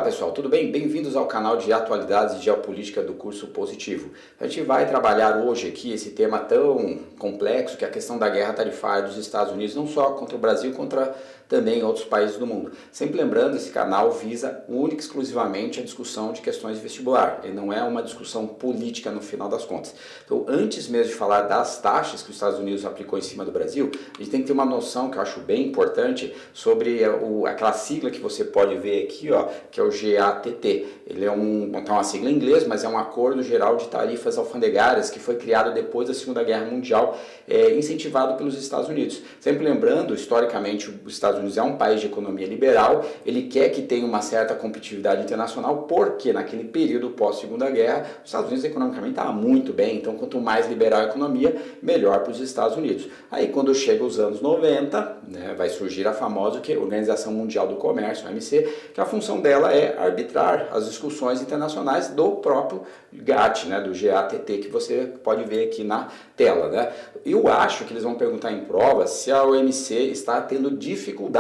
Olá pessoal, tudo bem? Bem-vindos ao canal de atualidades de geopolítica do curso Positivo. A gente vai trabalhar hoje aqui esse tema tão complexo que é a questão da guerra tarifária dos Estados Unidos, não só contra o Brasil, contra também outros países do mundo. Sempre lembrando, esse canal visa única e exclusivamente a discussão de questões de vestibular. Ele não é uma discussão política no final das contas. Então, antes mesmo de falar das taxas que os Estados Unidos aplicou em cima do Brasil, a gente tem que ter uma noção que eu acho bem importante sobre aquela sigla que você pode ver aqui, ó, que é o GATT. Ele é uma sigla em inglês, mas é um acordo geral de tarifas alfandegárias que foi criado depois da Segunda Guerra Mundial, incentivado pelos Estados Unidos. Sempre lembrando, historicamente, os Estados Unidos é um país de economia liberal, ele quer que tenha uma certa competitividade internacional, porque naquele período pós-Segunda Guerra, os Estados Unidos economicamente estavam muito bem, então quanto mais liberal a economia, melhor para os Estados Unidos. Aí quando chega os anos 90, vai surgir a famosa Organização Mundial do Comércio, a OMC, que a função dela é arbitrar as discussões internacionais do próprio GATT, do GATT, que você pode ver aqui na tela. Eu acho que eles vão perguntar em prova se a OMC está tendo dificuldades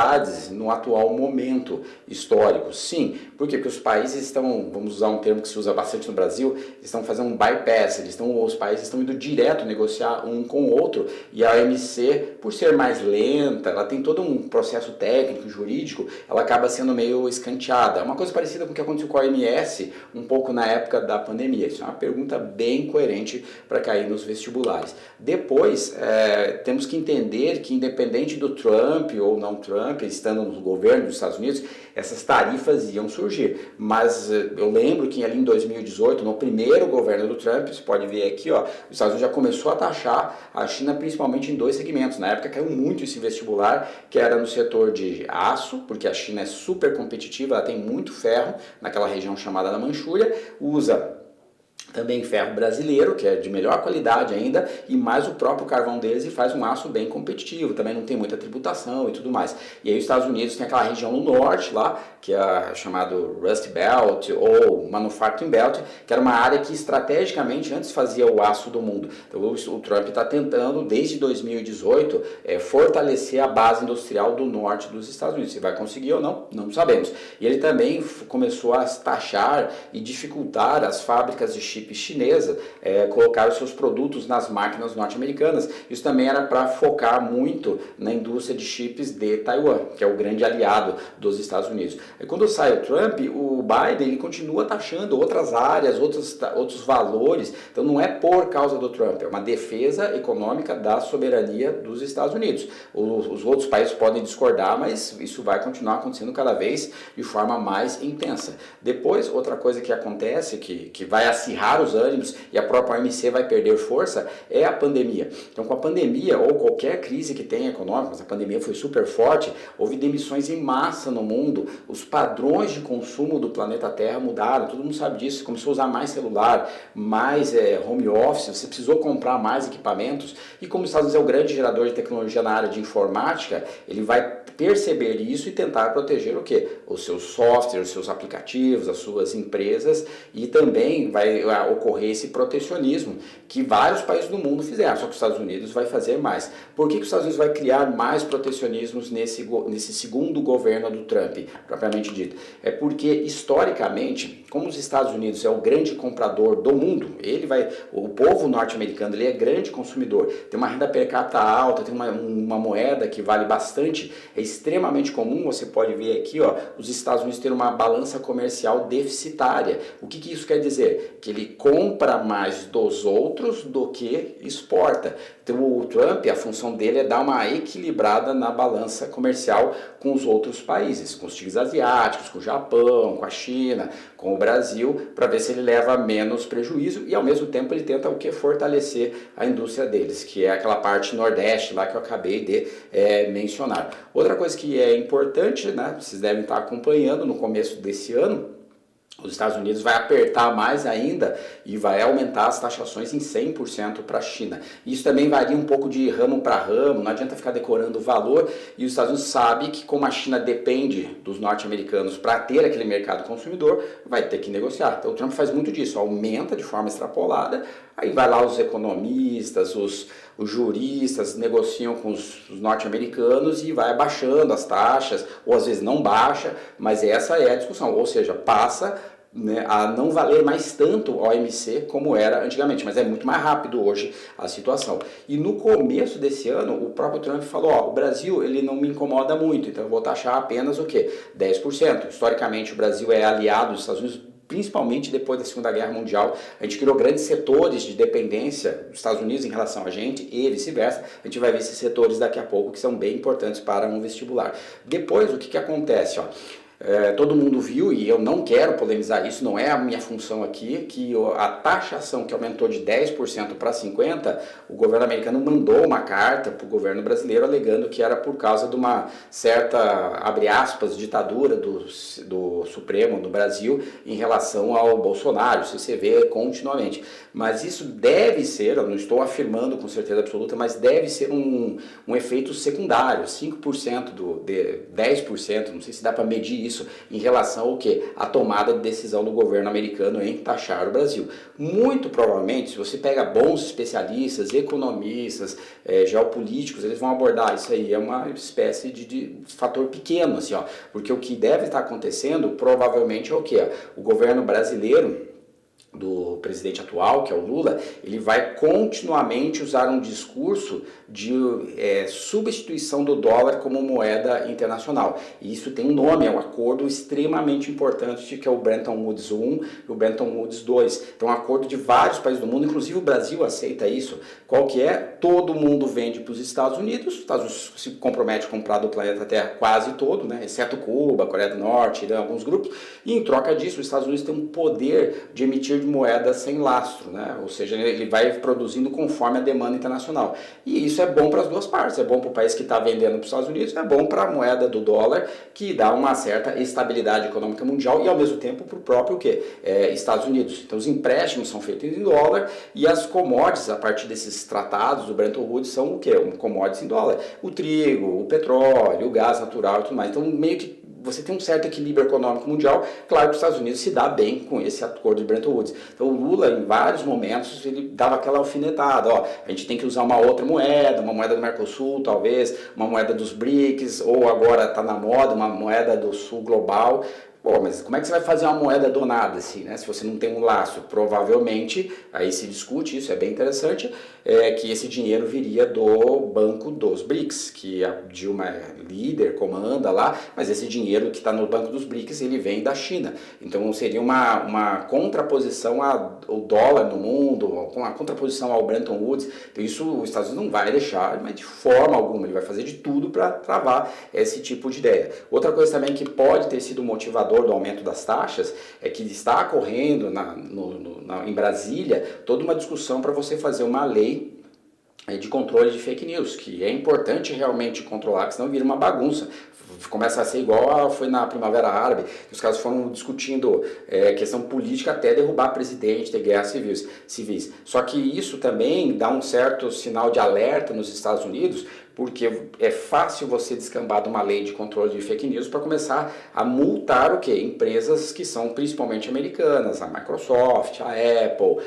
no atual momento histórico. Sim, por quê? Porque os países estão, vamos usar um termo que se usa bastante no Brasil, estão fazendo um bypass, os países estão indo direto negociar um com o outro, e a OMC, por ser mais lenta, ela tem todo um processo técnico, jurídico, ela acaba sendo meio escanteada. É uma coisa parecida com o que aconteceu com a OMS um pouco na época da pandemia. Isso é uma pergunta bem coerente para cair nos vestibulares. Depois, temos que entender que independente do Trump ou não Trump, estando no governo dos Estados Unidos, essas tarifas iam surgir. Mas eu lembro que ali em 2018, no primeiro governo do Trump, você pode ver aqui, ó, os Estados Unidos já começou a taxar a China principalmente em dois segmentos. Na época caiu muito esse vestibular, que era no setor de aço, porque a China é super competitiva, ela tem muito ferro naquela região chamada da Manchúria, usa também ferro brasileiro, que é de melhor qualidade ainda, e mais o próprio carvão deles e faz um aço bem competitivo, também não tem muita tributação e tudo mais. E aí os Estados Unidos tem aquela região no norte lá, que é chamado Rust Belt ou Manufacturing Belt, que era uma área que estrategicamente antes fazia o aço do mundo. Então o Trump está tentando, desde 2018, fortalecer a base industrial do norte dos Estados Unidos. Se vai conseguir ou não, não sabemos. E ele também começou a taxar e dificultar as fábricas de chip chinesa, colocar os seus produtos nas máquinas norte-americanas. Isso também era para focar muito na indústria de chips de Taiwan, que é o grande aliado dos Estados Unidos. E quando sai o Trump, o Biden ele continua taxando outras áreas, outros valores. Então não é por causa do Trump, é uma defesa econômica da soberania dos Estados Unidos. Os outros países podem discordar, mas isso vai continuar acontecendo cada vez de forma mais intensa. Depois, outra coisa que acontece, que vai acirrar os ânimos e a própria OMC vai perder força, é a pandemia. Então, com a pandemia ou qualquer crise que tenha econômica, mas a pandemia foi super forte, houve demissões em massa no mundo, os padrões de consumo do planeta Terra mudaram, todo mundo sabe disso, você começou a usar mais celular, mais home office, você precisou comprar mais equipamentos, e como os Estados Unidos é o grande gerador de tecnologia na área de informática, ele vai perceber isso e tentar proteger o quê? Os seus softwares, os seus aplicativos, as suas empresas, e também vai ocorrer esse protecionismo que vários países do mundo fizeram, só que os Estados Unidos vai fazer mais. Por que os Estados Unidos vai criar mais protecionismos nesse segundo governo do Trump, propriamente dito? É porque, historicamente, como os Estados Unidos é o grande comprador do mundo, o povo norte-americano ele é grande consumidor, tem uma renda per capita alta, tem uma moeda que vale bastante, é extremamente comum, você pode ver aqui, ó, os Estados Unidos ter uma balança comercial deficitária. O que isso quer dizer? Que ele compra mais dos outros do que exporta. Então o Trump, a função dele é dar uma equilibrada na balança comercial com os outros países, com os tigres asiáticos, com o Japão, com a China, com o Brasil, para ver se ele leva menos prejuízo e ao mesmo tempo ele tenta fortalecer a indústria deles, que é aquela parte nordeste lá que eu acabei de mencionar. Outra coisa que é importante, vocês devem estar acompanhando no começo desse ano, os Estados Unidos vai apertar mais ainda e vai aumentar as taxações em 100% para a China. Isso também varia um pouco de ramo para ramo, não adianta ficar decorando o valor, e os Estados Unidos sabem que como a China depende dos norte-americanos para ter aquele mercado consumidor, vai ter que negociar. Então o Trump faz muito disso, aumenta de forma extrapolada, aí vai lá os economistas, os os juristas negociam com os norte-americanos e vai baixando as taxas, ou às vezes não baixa, mas essa é a discussão, ou seja, passa, né, a não valer mais tanto o OMC como era antigamente, mas é muito mais rápido hoje a situação. E no começo desse ano, o próprio Trump falou, ó, o Brasil ele não me incomoda muito, então eu vou taxar apenas o quê? 10%. Historicamente o Brasil é aliado dos Estados Unidos, principalmente depois da Segunda Guerra Mundial. A gente criou grandes setores de dependência dos Estados Unidos em relação a gente e vice-versa. A gente vai ver esses setores daqui a pouco que são bem importantes para um vestibular. Depois, o que acontece? Ó? Todo mundo viu, e eu não quero polemizar isso, não é a minha função aqui, que a taxação que aumentou de 10% para 50%, o governo americano mandou uma carta para o governo brasileiro alegando que era por causa de uma certa, abre aspas, ditadura do Supremo do Brasil em relação ao Bolsonaro, isso você vê continuamente. Mas isso deve ser, eu não estou afirmando com certeza absoluta, mas deve ser um efeito secundário, 5%, 10%, não sei se dá para medir isso, em relação ao que? A tomada de decisão do governo americano em taxar o Brasil. Muito provavelmente, se você pega bons especialistas, economistas, geopolíticos, eles vão abordar isso aí, é uma espécie de fator pequeno, assim, ó, porque o que deve estar acontecendo provavelmente é o que? O governo brasileiro, do presidente atual, que é o Lula, ele vai continuamente usar um discurso de substituição do dólar como moeda internacional. E isso tem um nome, é um acordo extremamente importante, que é o Bretton Woods 1 e o Bretton Woods 2. Então, é um acordo de vários países do mundo, inclusive o Brasil aceita isso. Qual que é? Todo mundo vende para os Estados Unidos, os Estados Unidos se compromete a comprar do planeta Terra quase todo, né? Exceto Cuba, Coreia do Norte, Irã, alguns grupos, e em troca disso, os Estados Unidos têm um poder de emitir de moeda sem lastro, né? Ou seja, ele vai produzindo conforme a demanda internacional. E isso é bom para as duas partes, é bom para o país que está vendendo para os Estados Unidos, é bom para a moeda do dólar, que dá uma certa estabilidade econômica mundial e ao mesmo tempo para o próprio Estados Unidos. Então os empréstimos são feitos em dólar e as commodities, a partir desses tratados do Bretton Woods, são o quê? Commodities em dólar. O trigo, o petróleo, o gás natural e tudo mais. Então meio que você tem um certo equilíbrio econômico mundial. Claro que os Estados Unidos se dá bem com esse acordo de Bretton Woods. Então o Lula, em vários momentos, ele dava aquela alfinetada, ó, a gente tem que usar uma outra moeda, uma moeda do Mercosul, talvez, uma moeda dos BRICS, ou agora está na moda, uma moeda do Sul Global. Pô, mas como é que você vai fazer uma moeda donada assim, né? Se você não tem um laço? Provavelmente, aí se discute isso, é bem interessante, que esse dinheiro viria do Banco dos BRICS, que a Dilma é líder, comanda lá, mas esse dinheiro que está no Banco dos BRICS, ele vem da China. Então seria uma contraposição ao dólar no mundo, uma contraposição ao Bretton Woods. Então isso os Estados Unidos não vai deixar, mas de forma alguma, ele vai fazer de tudo para travar esse tipo de ideia. Outra coisa também que pode ter sido motivador do aumento das taxas é que está ocorrendo em Brasília toda uma discussão para você fazer uma lei de controle de fake news, que é importante realmente controlar, porque senão vira uma bagunça. Começa a ser igual foi na Primavera Árabe, que os caras foram discutindo questão política até derrubar presidente, ter guerras civis. Só que isso também dá um certo sinal de alerta nos Estados Unidos, porque é fácil você descambar de uma lei de controle de fake news para começar a multar o quê? Empresas que são principalmente americanas, a Microsoft, a Apple,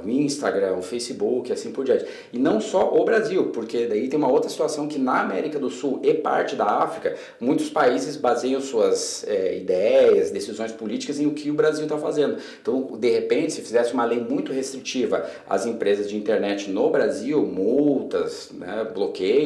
o Instagram, o Facebook, assim por diante. E não só o Brasil, porque daí tem uma outra situação que na América do Sul e parte da África, muitos países baseiam suas ideias, decisões políticas em o que o Brasil está fazendo. Então, de repente, se fizesse uma lei muito restritiva às empresas de internet no Brasil, multas, né, bloqueios,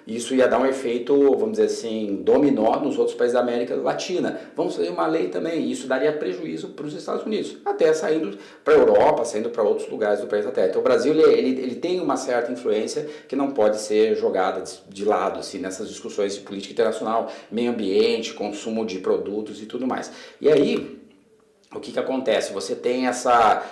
isso ia dar um efeito, vamos dizer assim, dominó nos outros países da América Latina. Vamos fazer uma lei também, e isso daria prejuízo para os Estados Unidos, até saindo para a Europa, saindo para outros lugares do planeta Terra. Então o Brasil ele tem uma certa influência que não pode ser jogada de lado assim, nessas discussões de política internacional, meio ambiente, consumo de produtos e tudo mais. E aí, o que acontece? Você tem essa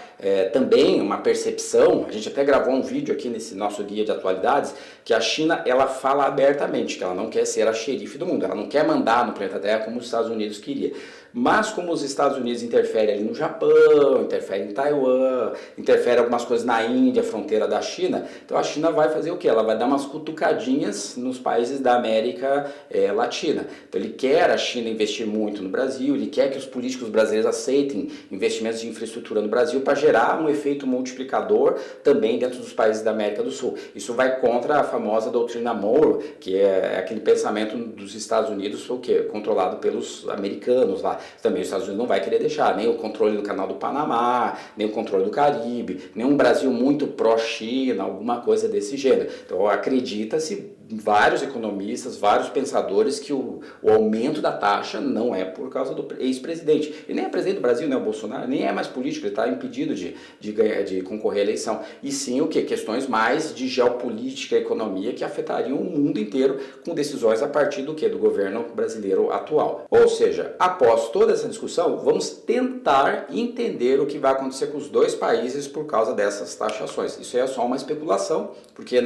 também uma percepção, a gente até gravou um vídeo aqui nesse nosso guia de atualidades, que a China ela fala abertamente que ela não quer ser a xerife do mundo, ela não quer mandar no planeta Terra como os Estados Unidos queria. Mas como os Estados Unidos interferem ali no Japão, interferem em Taiwan, interferem algumas coisas na Índia, fronteira da China, então a China vai fazer o quê? Ela vai dar umas cutucadinhas nos países da América Latina. Então ele quer a China investir muito no Brasil, ele quer que os políticos brasileiros aceitem investimentos de infraestrutura no Brasil para gerar um efeito multiplicador também dentro dos países da América do Sul. Isso vai contra a famosa doutrina Monroe, que é aquele pensamento dos Estados Unidos, o quê? Controlado pelos americanos lá. Também os Estados Unidos não vai querer deixar nem o controle do Canal do Panamá, nem o controle do Caribe, nem um Brasil muito pró-China, alguma coisa desse gênero. Então acredita-se, vários economistas, vários pensadores, que o aumento da taxa não é por causa do ex-presidente. Ele nem é presidente do Brasil, né, o Bolsonaro, nem é mais político, ele está impedido de concorrer à eleição. E sim o quê? Questões mais de geopolítica e economia que afetariam o mundo inteiro, com decisões a partir do quê? Do governo brasileiro atual. Ou seja, após toda essa discussão, vamos tentar entender o que vai acontecer com os dois países por causa dessas taxações. Isso é só uma especulação, porque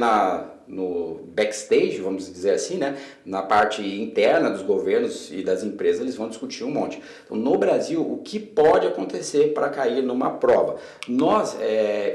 no backstage, vamos dizer assim, né, na parte interna dos governos e das empresas, eles vão discutir um monte. Então, no Brasil, o que pode acontecer para cair numa prova? Nós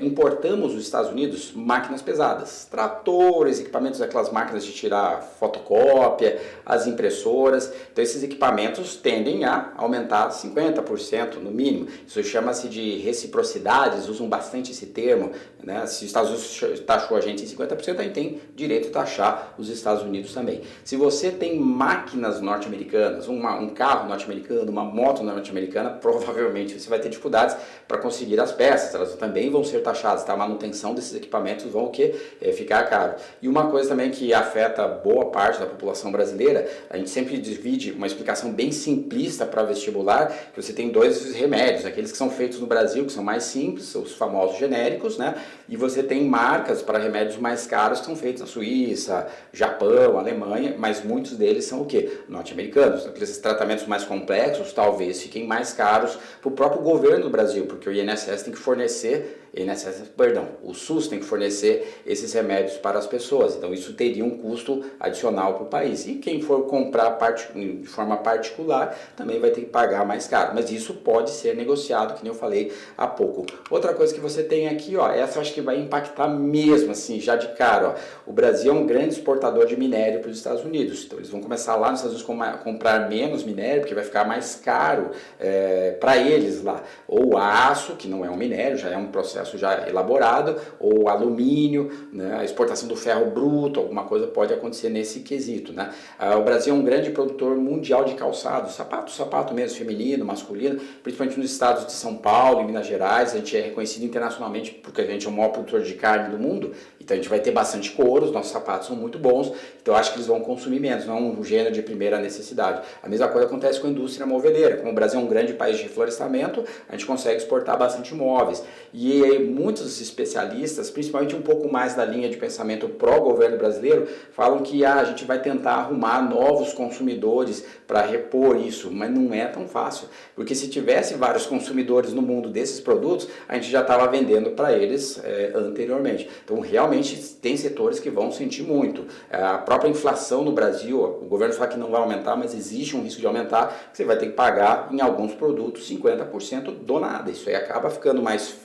importamos dos Estados Unidos máquinas pesadas, tratores, equipamentos, aquelas máquinas de tirar fotocópia, as impressoras. Então, esses equipamentos tendem a aumentar 50% no mínimo. Isso chama-se de reciprocidade, eles usam bastante esse termo, né? Se os Estados Unidos taxou a gente em 50%, a gente tem direito de taxar os Estados Unidos também. Se você tem máquinas norte-americanas, um carro norte-americano, uma moto norte-americana, provavelmente você vai ter dificuldades para conseguir as peças, elas também vão ser taxadas, tá? A manutenção desses equipamentos vão ficar caro. E uma coisa também que afeta boa parte da população brasileira, a gente sempre divide uma explicação bem simplista para vestibular, que você tem dois remédios, aqueles que são feitos no Brasil, que são mais simples, os famosos genéricos, né? E você tem marcas para remédios mais caros que são feitos na Suíça, Japão, Alemanha, mas muitos deles são o quê? Norte-americanos. Aqueles tratamentos mais complexos talvez fiquem mais caros para o próprio governo do Brasil, porque o INSS tem que fornecer, o SUS tem que fornecer esses remédios para as pessoas. Então isso teria um custo adicional para o país. E quem for comprar de forma particular também vai ter que pagar mais caro. Mas isso pode ser negociado, que nem eu falei há pouco. Outra coisa que você tem aqui, ó, essa eu acho que vai impactar mesmo, assim, já de cara, ó. O Brasil é um grande exportador de minério para os Estados Unidos. Então eles vão começar lá nos Estados Unidos comprar menos minério, porque vai ficar mais caro para eles lá. Ou aço, que não é um minério, já é um processo já elaborado, ou alumínio, né? A exportação do ferro bruto, alguma coisa pode acontecer nesse quesito, né? O Brasil é um grande produtor mundial de calçados, sapato mesmo, feminino, masculino, principalmente nos estados de São Paulo e Minas Gerais. A gente é reconhecido internacionalmente porque a gente é o maior produtor de carne do mundo, então a gente vai ter bastante couro, os nossos sapatos são muito bons, então eu acho que eles vão consumir menos, não é um gênero de primeira necessidade. A mesma coisa acontece com a indústria moveleira. Como o Brasil é um grande país de reflorestamento, a gente consegue exportar bastante móveis. E muitos especialistas, principalmente um pouco mais da linha de pensamento pró-governo brasileiro, falam que a gente vai tentar arrumar novos consumidores para repor isso, mas não é tão fácil, porque se tivesse vários consumidores no mundo desses produtos, a gente já estava vendendo para eles anteriormente. Então realmente tem setores que vão sentir muito. A própria inflação no Brasil, o governo fala que não vai aumentar, mas existe um risco de aumentar, que você vai ter que pagar em alguns produtos 50% do nada. Isso aí acaba ficando mais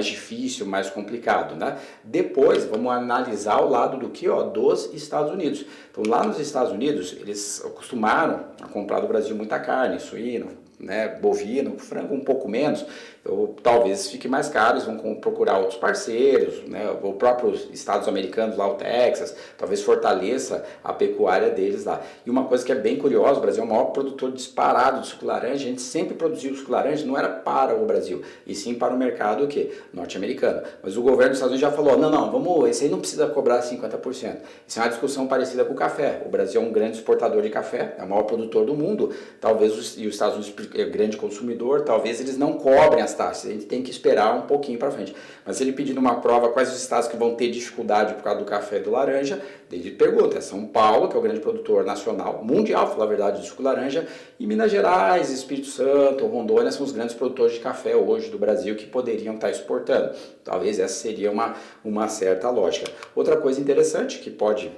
difícil, mais complicado, né? Depois, vamos analisar o lado do que? Dos Estados Unidos. Então, lá nos Estados Unidos, eles acostumaram a comprar do Brasil muita carne, suíno, né, bovino, frango um pouco menos, ou talvez fique mais caro, eles vão procurar outros parceiros, né, o próprio Estados americanos lá, o Texas, talvez fortaleça a pecuária deles lá. E uma coisa que é bem curiosa, o Brasil é o maior produtor disparado de suco laranja, a gente sempre produziu suco laranja, não era para o Brasil, e sim para o mercado norte-americano. Mas o governo dos Estados Unidos já falou, não, esse aí não precisa cobrar 50%. Isso é uma discussão parecida com o café. O Brasil é um grande exportador de café, é o maior produtor do mundo, talvez e os Estados Unidos é grande consumidor, talvez eles não cobrem as taxas, a gente tem que esperar um pouquinho para frente. Mas se ele pedir numa prova quais os estados que vão ter dificuldade por causa do café e do laranja, ele pergunta, é São Paulo, que é o grande produtor nacional, mundial, para falar a verdade, de suco laranja, e Minas Gerais, Espírito Santo, Rondônia são os grandes produtores de café hoje do Brasil que poderiam estar exportando. Talvez essa seria uma certa lógica. Outra coisa interessante que pode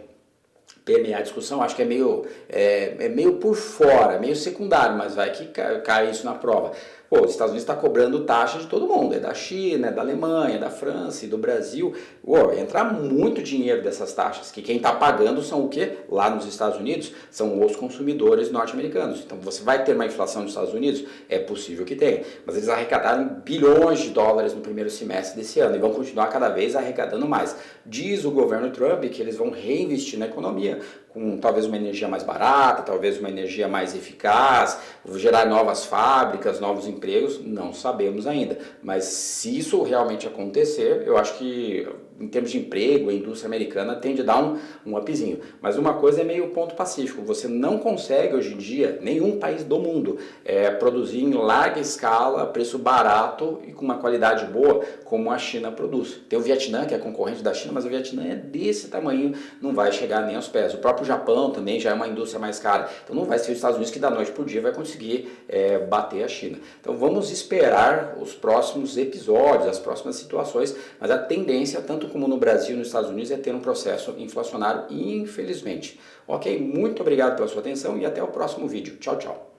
permear a discussão, acho que é meio por fora, meio secundário, mas vai que cai isso na prova. Pô, os Estados Unidos está cobrando taxa de todo mundo, é da China, é da Alemanha, é da França e do Brasil. Pô, entra muito dinheiro dessas taxas, que quem está pagando são o quê? Lá nos Estados Unidos, são os consumidores norte-americanos. Então você vai ter uma inflação nos Estados Unidos? É possível que tenha, mas eles arrecadaram bilhões de dólares no primeiro semestre desse ano e vão continuar cada vez arrecadando mais. Diz o governo Trump que eles vão reinvestir na economia, com talvez uma energia mais barata, talvez uma energia mais eficaz, gerar novas fábricas, novos empregos, não sabemos ainda. Mas se isso realmente acontecer, eu acho que em termos de emprego, a indústria americana tende a dar um upzinho. Mas uma coisa é meio ponto pacífico, você não consegue hoje em dia, nenhum país do mundo, produzir em larga escala, preço barato e com uma qualidade boa, como a China produz. Tem o Vietnã, que é concorrente da China, mas o Vietnã é desse tamanho, não vai chegar nem aos pés. O próprio Japão também já é uma indústria mais cara, então não vai ser os Estados Unidos que da noite por dia vai conseguir bater a China. Então vamos esperar os próximos episódios, as próximas situações, mas a tendência, tanto como no Brasil e nos Estados Unidos, é ter um processo inflacionário, infelizmente. Ok? Muito obrigado pela sua atenção e até o próximo vídeo. Tchau, tchau.